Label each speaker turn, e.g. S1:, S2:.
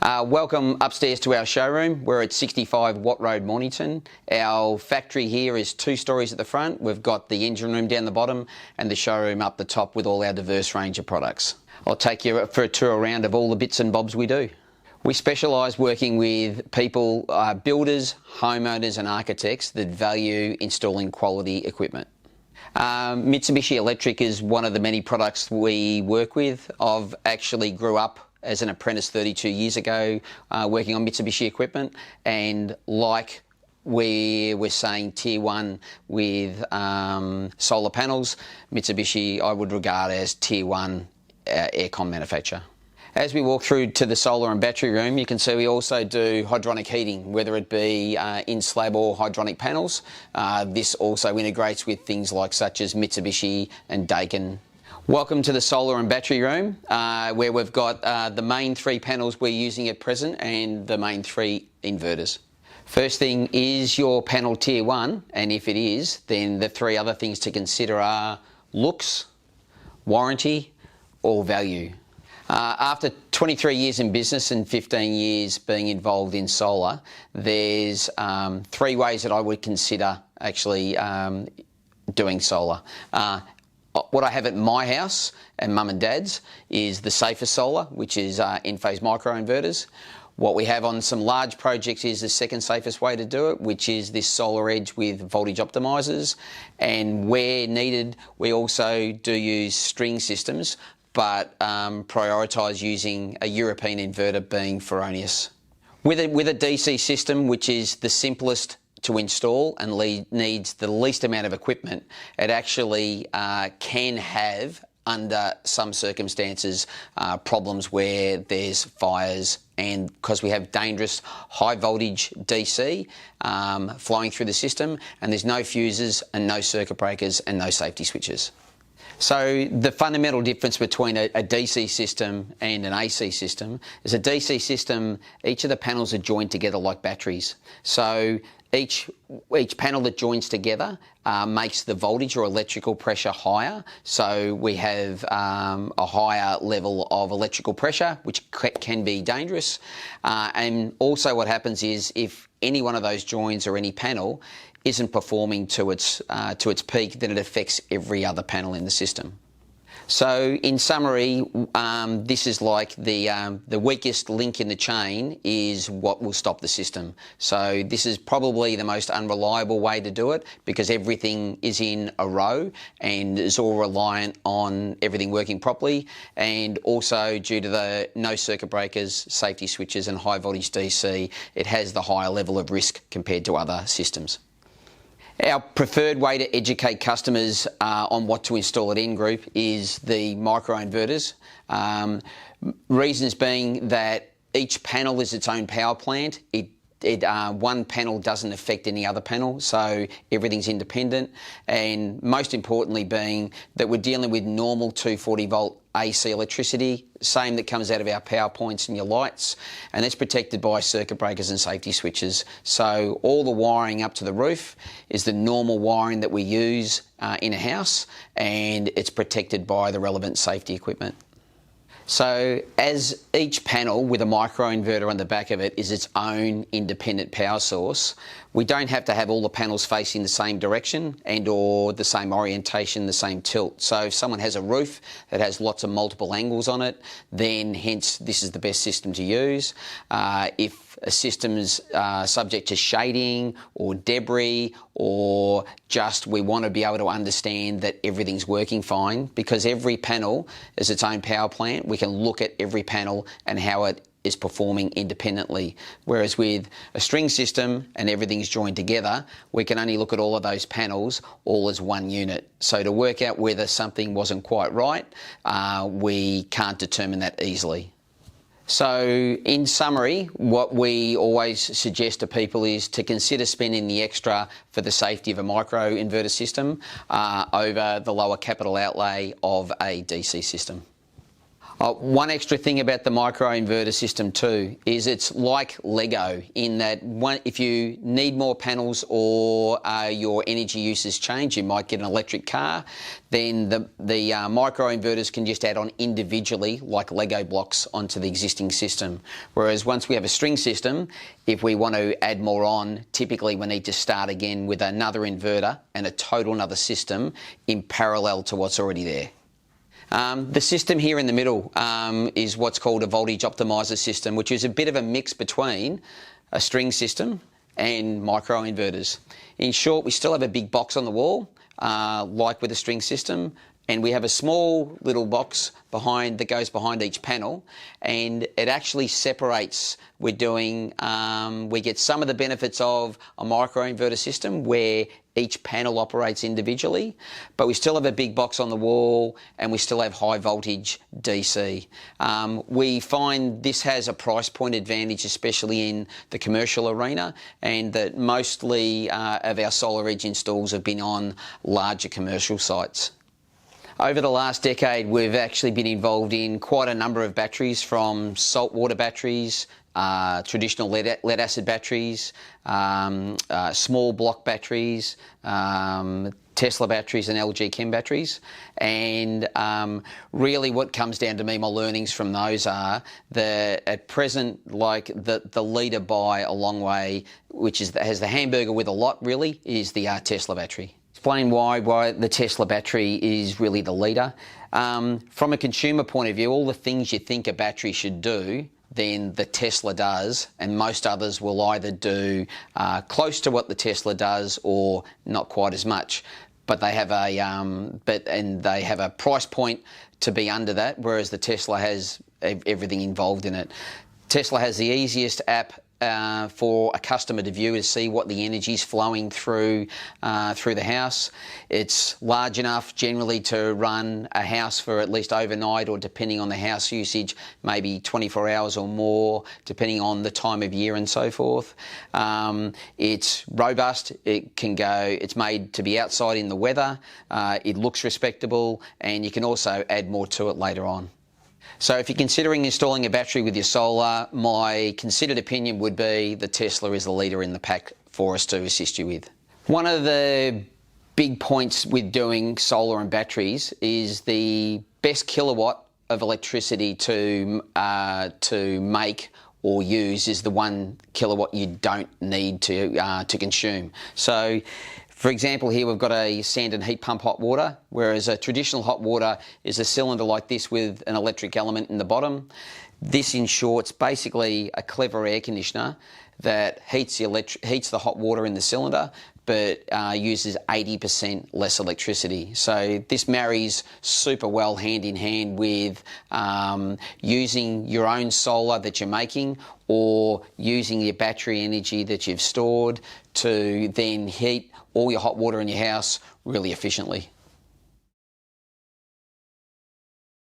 S1: Welcome upstairs to our showroom. We're at 65 Watt Road, Mornington. Our factory here is 2 stories at the front. We've got the engine room down the bottom and the showroom up the top with all our diverse range of products. I'll take you for a tour around of all the bits and bobs we do. We specialise working with people, builders, homeowners and architects that value installing quality equipment. Mitsubishi Electric is one of the many products we work with. I've actually grew up as an apprentice 32 years ago working on Mitsubishi equipment, and like we were saying tier 1 with solar panels, Mitsubishi I would regard as tier 1 aircon manufacturer. As we walk through to the solar and battery room, you can see we also do hydronic heating, whether it be in slab or hydronic panels. This also integrates with things like such as Mitsubishi and Daikin. Welcome to the solar and battery room, where we've got the main 3 panels we're using at present and the main 3 inverters. First thing is your panel tier 1, and if it is, then the 3 other things to consider are looks, warranty or value. After 23 years in business and 15 years being involved in solar, there's 3 ways that I would consider actually doing solar. What I have at my house and mum and dad's is the safest solar, which is in-phase microinverters. What we have on some large projects is the second safest way to do it, which is this solar edge with voltage optimizers. And where needed, we also do use string systems, but prioritise using a European inverter being Ferronius. With a DC system, which is the simplest to install and needs the least amount of equipment, it actually can have, under some circumstances, problems where there's fires, and because we have dangerous high voltage DC flowing through the system, and there's no fuses and no circuit breakers and no safety switches. So the fundamental difference between a DC system and an AC system is a DC system, each of the panels are joined together like batteries. So each panel that joins together makes the voltage or electrical pressure higher. So we have a higher level of electrical pressure, which can be dangerous. And also what happens is if any one of those joins or any panel isn't performing to its peak, then it affects every other panel in the system. So in summary, this is like the weakest link in the chain is what will stop the system. So this is probably the most unreliable way to do it because everything is in a row and is all reliant on everything working properly, and also due to the no circuit breakers, safety switches and high voltage DC, it has the higher level of risk compared to other systems. Our preferred way to educate customers on what to install at NGroup is the microinverters. Reasons being that each panel is its own power plant. One panel doesn't affect any other panel, so everything's independent, and most importantly being that we're dealing with normal 240 volt AC electricity, same that comes out of our power points and your lights, and it's protected by circuit breakers and safety switches. So all the wiring up to the roof is the normal wiring that we use in a house, and it's protected by the relevant safety equipment. So as each panel with a microinverter on the back of it is its own independent power source, we don't have to have all the panels facing the same direction and or the same orientation, the same tilt. So if someone has a roof that has lots of multiple angles on it, then hence this is the best system to use. If a system's subject to shading or debris, or just we want to be able to understand that everything's working fine, because every panel is its own power plant, we can look at every panel and how it is performing independently. Whereas with a string system and everything's joined together, we can only look at all of those panels all as one unit. So to work out whether something wasn't quite right, we can't determine that easily. So in summary, what we always suggest to people is to consider spending the extra for the safety of a micro inverter system over the lower capital outlay of a DC system. One extra thing about the microinverter system too is it's like Lego in that if you need more panels or your energy uses change, you might get an electric car, then the microinverters can just add on individually like Lego blocks onto the existing system. Whereas once we have a string system, if we want to add more on, typically we need to start again with another inverter and a total another system in parallel to what's already there. The system here in the middle is what's called a voltage optimizer system, which is a bit of a mix between a string system and microinverters. In short, we still have a big box on the wall, like with a string system, and we have a small little box that goes behind each panel, and it actually separates. We get some of the benefits of a microinverter system where each panel operates individually, but we still have a big box on the wall and we still have high voltage DC. We find this has a price point advantage, especially in the commercial arena, and that mostly of our Solar Edge installs have been on larger commercial sites. Over the last decade, we've actually been involved in quite a number of batteries, from saltwater batteries, traditional lead acid batteries, small block batteries, Tesla batteries and LG Chem batteries. And really what comes down to me, my learnings from those are that at present, like the leader by a long way, which has the hamburger with a lot really, is the Tesla battery. Explain why the Tesla battery is really the leader. From a consumer point of view, all the things you think a battery should do, then the Tesla does, and most others will either do close to what the Tesla does or not quite as much. But they have a price point to be under that, whereas the Tesla has everything involved in it. Tesla has the easiest app for a customer to view, to see what the energy is flowing through the house. It's large enough generally to run a house for at least overnight, or depending on the house usage, maybe 24 hours or more, depending on the time of year and so forth. It's robust. It's made to be outside in the weather. It looks respectable, and you can also add more to it later on. So if you're considering installing a battery with your solar, my considered opinion would be the Tesla is the leader in the pack for us to assist you with. One of the big points with doing solar and batteries is the best kilowatt of electricity to make or use is the 1 kilowatt you don't need to consume. So, for example, here we've got a sand and heat pump hot water, whereas a traditional hot water is a cylinder like this with an electric element in the bottom. This, in short, is basically a clever air conditioner that heats the hot water in the cylinder, but uses 80% less electricity. So this marries super well hand in hand with using your own solar that you're making, or using your battery energy that you've stored to then heat all your hot water in your house really efficiently.